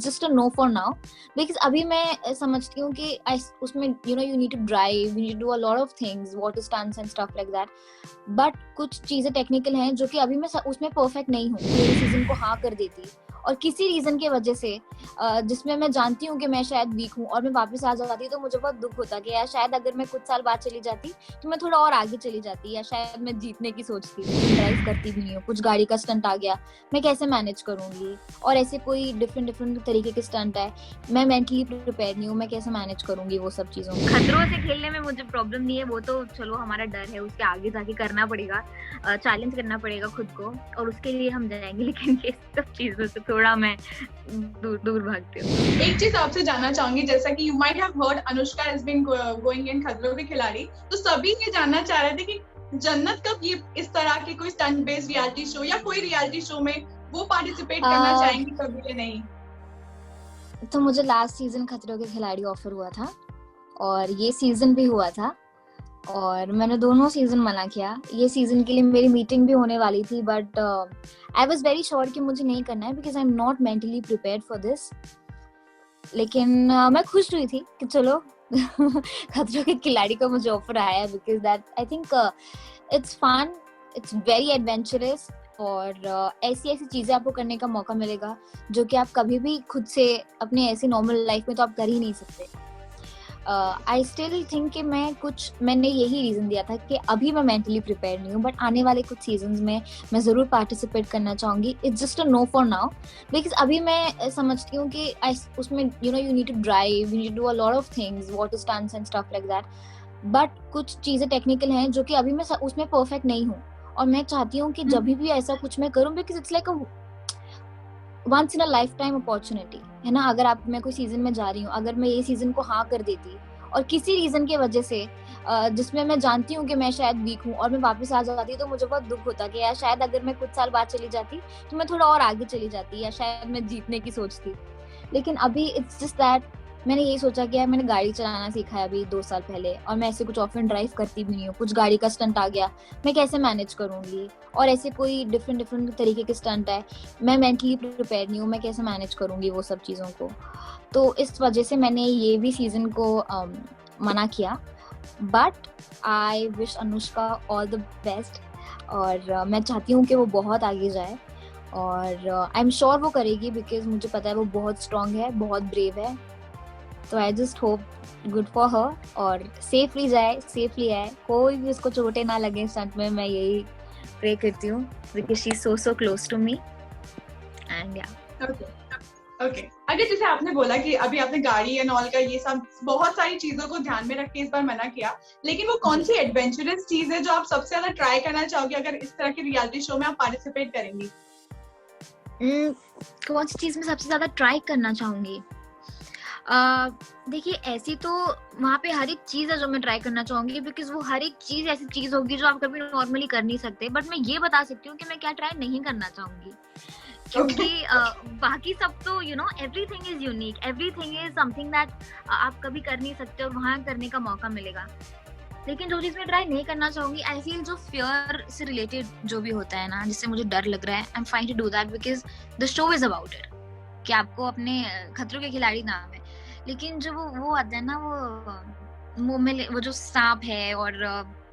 Just a no for now, because अभी मैं समझती हूँ कि उसमें you need to drive, you need to do a lot of things, water stunts and stuff like that, but कुछ चीजें technical हैं जो कि अभी मैं उसमें परफेक्ट नहीं हूँ। मेरे सीजन को हाँ कर देती और किसी रीजन की वजह से जिसमें मैं जानती हूँ कि मैं शायद वीक हूँ और मैं वापस आ जाती, तो मुझे बहुत दुख होता कि यार शायद अगर मैं कुछ साल बाद चली जाती तो मैं थोड़ा और आगे चली जाती, या शायद मैं जीतने की सोचती। ड्राइव करती भी नहीं हूँ, कुछ गाड़ी का स्टंट आ गया, मैं कैसे मैनेज करूंगी, और ऐसे कोई डिफरेंट तरीके के स्टंट है, मैं मेंटली प्रिपेयर नहीं हूँ, मैं कैसे मैनेज करूंगी वो सब चीजों को। खतरों से खेलने में मुझे प्रॉब्लम नहीं है, वो तो चलो हमारा डर है, उसके आगे जाके करना पड़ेगा, चैलेंज करना पड़ेगा खुद को, और उसके लिए हम जाएंगे, लेकिन ये सब चीजों से थोड़ा मैं दूर भागती हूँ। एक चीज आपसे जानना चाहूंगी, जैसा कि you might have heard Anushka has been going in Khatron Ke खिलाड़ी, तो सभी ये जानना चाह रहे थे कि जन्नत कब ये इस तरह के कोई स्टंट बेस्ड रियलिटी शो या कोई रियलिटी शो में वो पार्टिसिपेट करना चाहेंगी कभी या नहीं? तो मुझे लास्ट सीजन खतरों के खिलाड़ी ऑफर हुआ था और ये सीजन भी हुआ था, और मैंने दोनों सीजन मना किया। ये सीजन के लिए मेरी मीटिंग भी होने वाली थी, but I was very sure कि मुझे नहीं करना है, because I am not mentally prepared for this. लेकिन मैं खुश हुई थी कि चलो खतरों के खिलाड़ी का मुझे ऑफर आया, because that I think it's fun, it's very adventurous, और ऐसी चीजें आपको करने का मौका मिलेगा जो कि आप कभी भी खुद से अपने ऐसी नॉर्मल लाइफ में तो आप कर ही नहीं सकते। आई स्टिल थिंक कि मैंने यही रीजन दिया था कि अभी मैं मेंटली प्रिपेयर नहीं हूँ, बट आने वाले कुछ सीजन्स में मैं जरूर पार्टिसिपेट करना चाहूंगी। It's just a no for now, because अभी मैं समझती हूँ कि उसमें you need to drive, you need to do a lot of things, water stunts and stuff like that, but कुछ चीजें टेक्निकल हैं जो कि अभी मैं उसमें परफेक्ट नहीं हूँ, और मैं चाहती हूँ कि जब भी ऐसा कुछ मैं करूँ, because it's like a once in a lifetime opportunity है ना। अगर मैं कोई सीजन में जा रही हूँ, अगर मैं ये सीजन को हाँ कर देती और किसी रीजन की वजह से जिसमें मैं जानती हूँ कि मैं शायद वीक हूँ और मैं वापस आ जाती, तो मुझे बहुत दुख होता कि यार शायद अगर मैं कुछ साल बाद चली जाती तो मैं थोड़ा और आगे चली जाती, या शायद मैं जीतने की सोचती। लेकिन अभी इट्स जस्ट दैट मैंने यही सोचा कि यार मैंने गाड़ी चलाना सीखा है अभी 2 साल पहले, और मैं ऐसे कुछ ऑफन ड्राइव करती भी नहीं हूँ, कुछ गाड़ी का स्टंट आ गया, मैं कैसे मैनेज करूंगी, और ऐसे कोई डिफरेंट तरीके के स्टंट है, मैं मेंटली प्रिपेयर नहीं हूँ, मैं कैसे मैनेज करूंगी वो सब चीजों को। तो इस वजह से मैंने ये भी सीजन को मना किया, but I wish Anushka all the best, और मैं चाहती हूँ कि वो बहुत आगे जाए, और आई एम श्योर वो करेगी, बिकॉज मुझे पता है वो बहुत स्ट्रांग है, बहुत ब्रेव है। तो I just hope good for her, और सेफली जाए, सेफली आए, कोई भी उसको चोटें ना लगे स्टंट में, मैं यही प्रे करती हूँ, because she is so close to me and yeah. Okay, अगर जैसे आपने बोला कि अभी आपने गाड़ी एंड ऑल का ये सब बहुत सारी चीजों को ध्यान में रख के इस बार मना किया, लेकिन वो कौन सी एडवेंचरस चीज है जो आप सबसे ज्यादा ट्राई करना चाहोगे अगर इस तरह के रियलिटी शो में आप पार्टिसिपेट करेंगी? कौन सी चीज में सबसे ज्यादा ट्राई करना चाहूंगी? देखिए, ऐसी तो वहाँ पे हर एक चीज है जो मैं ट्राई करना चाहूंगी, बिकॉज वो हर एक चीज ऐसी चीज होगी जो आप कभी नॉर्मली कर नहीं सकते, बट मैं ये बता सकती हूँ कि मैं क्या ट्राई नहीं करना चाहूंगी, क्योंकि बाकी सब तो everything is unique, everything is something that आप कभी कर नहीं सकते और वहाँ करने का मौका मिलेगा। लेकिन जो चीज मैं ट्राई नहीं करना चाहूंगी, आई फील जो फियर से रिलेटेड जो भी होता है ना, जिससे मुझे डर लग रहा है, I am fine to do that, because the show is about it, कि आपको अपने खतरों के खिलाड़ी नाम है, लेकिन जो वो आता है ना, वो मुंह में वो जो सांप है और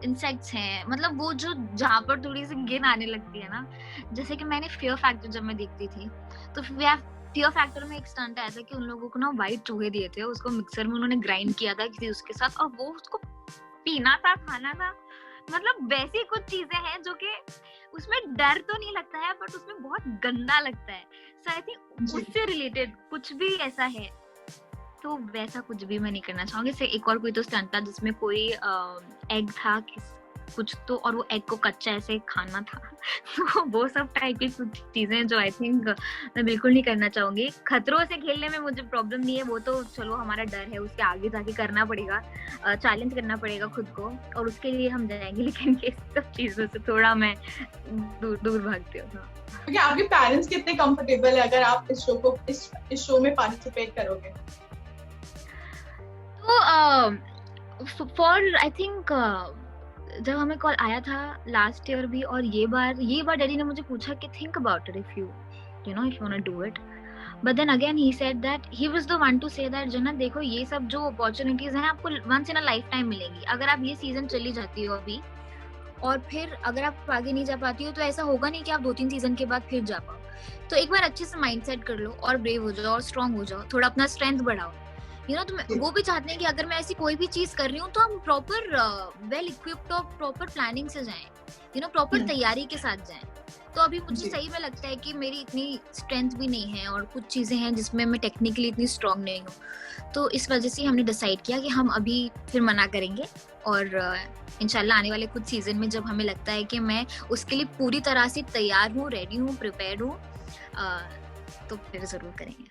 इंसेक्ट्स हैं, मतलब वो जो जहाँ पर थोड़ी सी गिन आने लगती है ना, जैसे कि मैंने फियर फैक्टर जब मैं देखती थी, तो फियर फैक्टर में एक स्टंट आया था कि उन लोगों को ना व्हाइट चूहे दिए थे, उसको मिक्सर में उन्होंने ग्राइंड किया था किसी उसके साथ, और वो उसको पीना था, खाना था, मतलब वैसी कुछ चीजें हैं जो कि उसमें डर तो नहीं लगता है, बट उसमें बहुत गंदा लगता है। सो आई थिंक उससे रिलेटेड कुछ भी ऐसा है, तो वैसा कुछ भी मैं नहीं करना चाहूंगी। से एक और कोई तो स्टंट था जिसमें कोई एग था कुछ तो, और वो एग को कच्चा ऐसे खाना था तो वो सब टाइप की कुछ चीजें जो आई थिंक मैं बिल्कुल नहीं करना चाहूंगी। खतरों से खेलने में मुझे प्रॉब्लम नहीं है, वो तो चलो हमारा डर है, उसके आगे जाके करना पड़ेगा, चैलेंज करना पड़ेगा खुद को, और उसके लिए हम जाएंगे, लेकिन ये सब चीजों से थोड़ा मैं दूर भागती हूँ। क्योंकि आपके पेरेंट्स कितने कंफर्टेबल है अगर आप इस शो में पार्टिसिपेट करोगे? तो फॉर आई थिंक जब हमें कॉल आया था लास्ट ईयर भी, और ये बार डैडी ने मुझे पूछा कि think about it, if you want to do it, But then again he said that he was the one to say that जन्नत देखो ये सब जो अपॉर्चुनिटीज हैं आपको once in a lifetime मिलेंगी. अगर आप ये सीजन चली जाती हो अभी और फिर अगर आप आगे नहीं जा पाती हो तो ऐसा होगा नहीं कि आप 2-3 सीजन के बाद फिर जा पाओ. तो एक बार अच्छे से माइंडसेट कर लो और ब्रेव हो जाओ और स्ट्रांग हो जाओ, थोड़ा अपना स्ट्रेंथ बढ़ाओ. तो वो भी चाहते हैं कि अगर मैं ऐसी कोई भी चीज कर रही हूँ तो हम प्रॉपर वेल इक्विप्ड और प्रॉपर प्लानिंग से जाएं, प्रॉपर तैयारी के साथ जाएं. तो अभी मुझे सही में लगता है कि मेरी इतनी स्ट्रेंथ भी नहीं है और कुछ चीजें हैं जिसमें मैं टेक्निकली इतनी स्ट्रांग नहीं हूँ. तो इस वजह से हमने डिसाइड किया कि हम अभी फिर मना करेंगे और इंशाल्लाह आने वाले कुछ सीजन में जब हमें लगता है कि मैं उसके लिए पूरी तरह से तैयार हूँ, रेडी हूँ, प्रिपेयर्ड हूँ, तो फिर जरूर करेंगे.